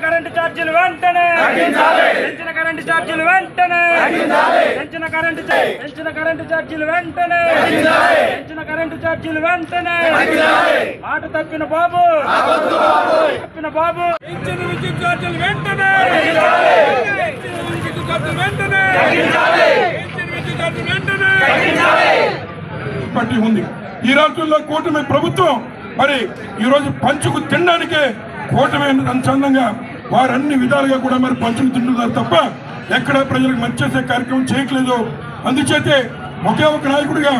Current ఛార్జీలు వెంటనే ఛార్జీలు వెంటనే పెంచిన కరెంటు ఛార్జీలు వెంటనే పెంచిన కరెంటు ఛార్జీలు వెంటనే పెంచిన కరెంటు ఛార్జీలు వెంటనే మాట తప్పిన బాబు పెంచిన విద్యుత్ ఛార్జీలు వెంటనే విద్యుత్ ఛార్జీలు వెంటనే విద్యుత్ ఛార్జీలు వెంటనే పట్టి ఉంది. ఈ రాష్ట్రంలో కూటమి ప్రభుత్వం మరి ఈ రోజు పంచుకు తినడానికే కూటమి అనుసంధంగా వారు అన్ని విధాలుగా కూడా మరి పంచుకు తింటున్నారు తప్ప ఎక్కడ ప్రజలకు మంచి చేసే కార్యక్రమం చేయట్లేదు. అందుచేతే ఒకే ఒక నాయకుడిగా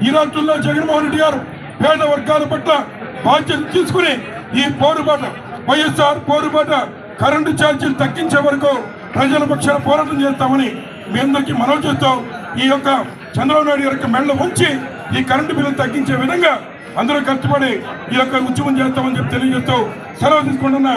ఈ రాష్ట్రంలో జగన్మోహన్ రెడ్డి గారు పేద వర్గాల పట్ల బాధ్యత తీసుకుని ఈ పోరుబాట వైఎస్ఆర్ పోరుబాట కరెంటు ఛార్జీలు తగ్గించే వరకు ప్రజల పక్షాన పోరాటం చేస్తామని మీ అందరికీ మనవి చేస్తాం. ఈ యొక్క చంద్రబాబు నాయుడు గారికి మెళ్ళ ఉంచి ఈ కరెంటు బిల్లు తగ్గించే విధంగా అందరూ కష్టపడి ఈ యొక్క ఉద్యమం చేస్తామని చెప్పి తెలియజేస్తూ సెలవు తీసుకుంటున్నా.